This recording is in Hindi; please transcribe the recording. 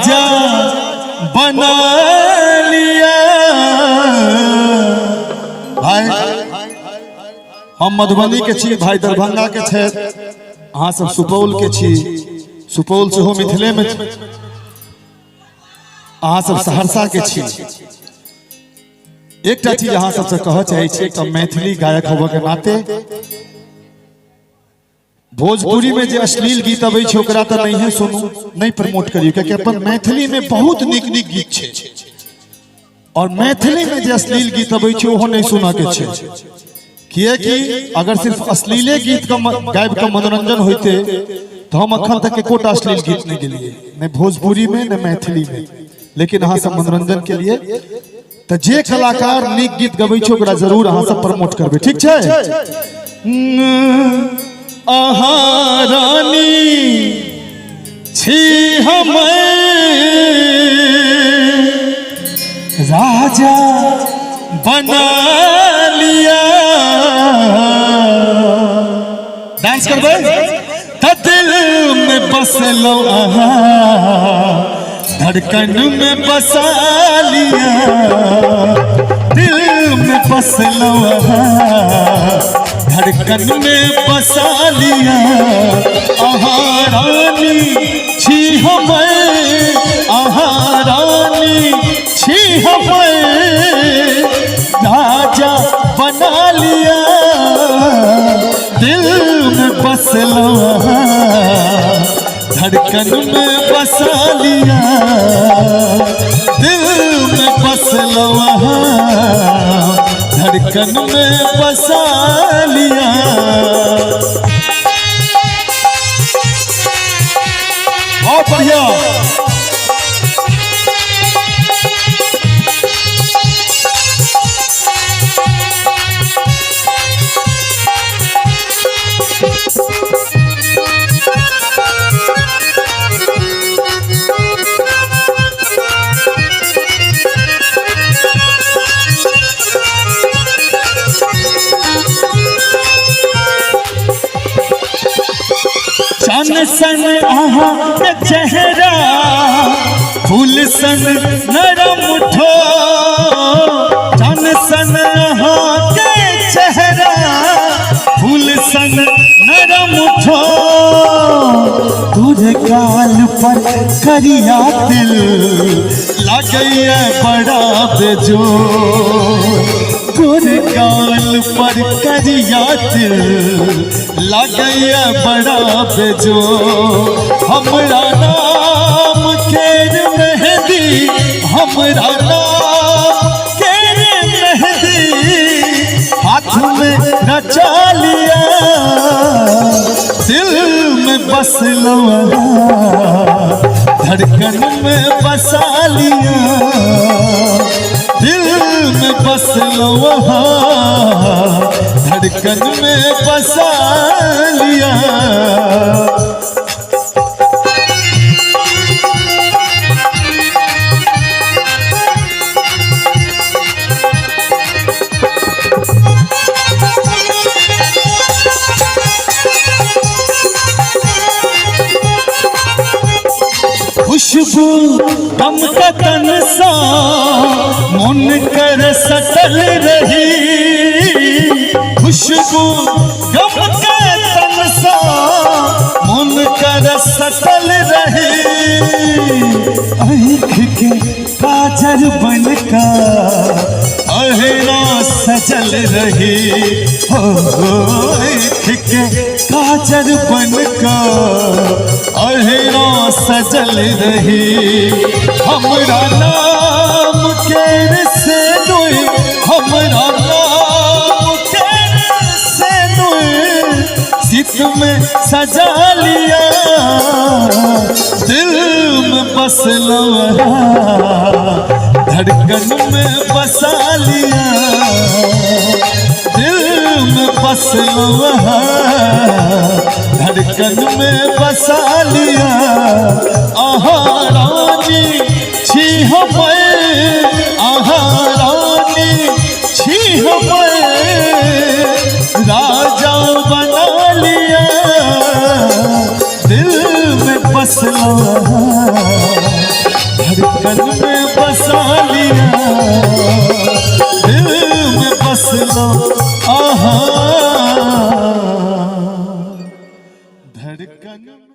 राजा बना लिया। भाई हम मधुबनी के छी, भाई दरभंगा के छे, अहाँ सब सुपौल के छी, सुपौल से हो मिथिले में, अहाँ सब सहरसा के छी। एक चीज अहाँ सबसे कह चाहे छी, तो मैथिली गायक होबे के नाते भोजपुरी में जो अश्लील गीत अबै छै ओकरा त नहीं है सुनू, नहीं प्रमोट करियो, क्योंकि अपन मैथिली में बहुत नीक नीक गीत छै, और मैथिली में जो अश्लील गीत अबै छै ओहो नहीं सुना के छै। कि अगर सिर्फ अश्लीले गीत का गायब का मनोरंजन होते तो हम अखन तक एकोटा अश्लील गीत नहीं गेलिए, नहीं भोजपुरी में न मैथिली में। लेकिन अहाँ सब मनोरंजन के लिए तो जे कलाकार नीक गीत गबै छै ओकरा जरूर अहाँ सब प्रमोट करबै, ठीक छै। आहा रानी छी हमें राजा बना लिया। डांस करबे त दिल में बसलो, आहा धड़कन में बसा लिया, दिल में बसलो, आहा धड़कन में बसा लिया। आहा रानी छी हमें, आहा रानी छी हमें राजा बना लिया, दिल में बसलो, धड़कन में बसा लिया, दिल में बसलो, धड़कन में बसा लिया। बहुत बढ़िया। चांद सन आहा के चेहरा, फूल सन नरम उठो, चांद सन आहा के चेहरा, फूल सन नरम उठो, तुझे गाल पर करिया दिल लगैया बड़ा बेजोर, तुझे गाल पर करिया दिल लगैया बड़ा बेजोर। हमरा नाम केर मेहंदी, हमरा नाम केर मेहंदी हाथ में नचा लिया, दिल में बसलो, धड़कन में बसा लिया, दिल में बसलो, धड़कन में बसा लिया। खुशबू गम का तन सा मन कर सटल रही, खुशबू गम का तन सा मन कर सटल रही, आँख के काजल बनका अहरा सजल रही, आँख के काजल बनका अहरा सजल रही। हमरा नाम केर से नुई, हमरा नाम केर से नुई सित में सजा लिया, दिल में बसलो, धड़कन में बसा लिया, दिल में बसलो, धड़कन में बसा लिया। आहा रानी छी हमें, आहा रानी छी हमें राजा बना लिया, दिल में बसलो, बसा लिया, दिल में बस लो आहा धड़कन।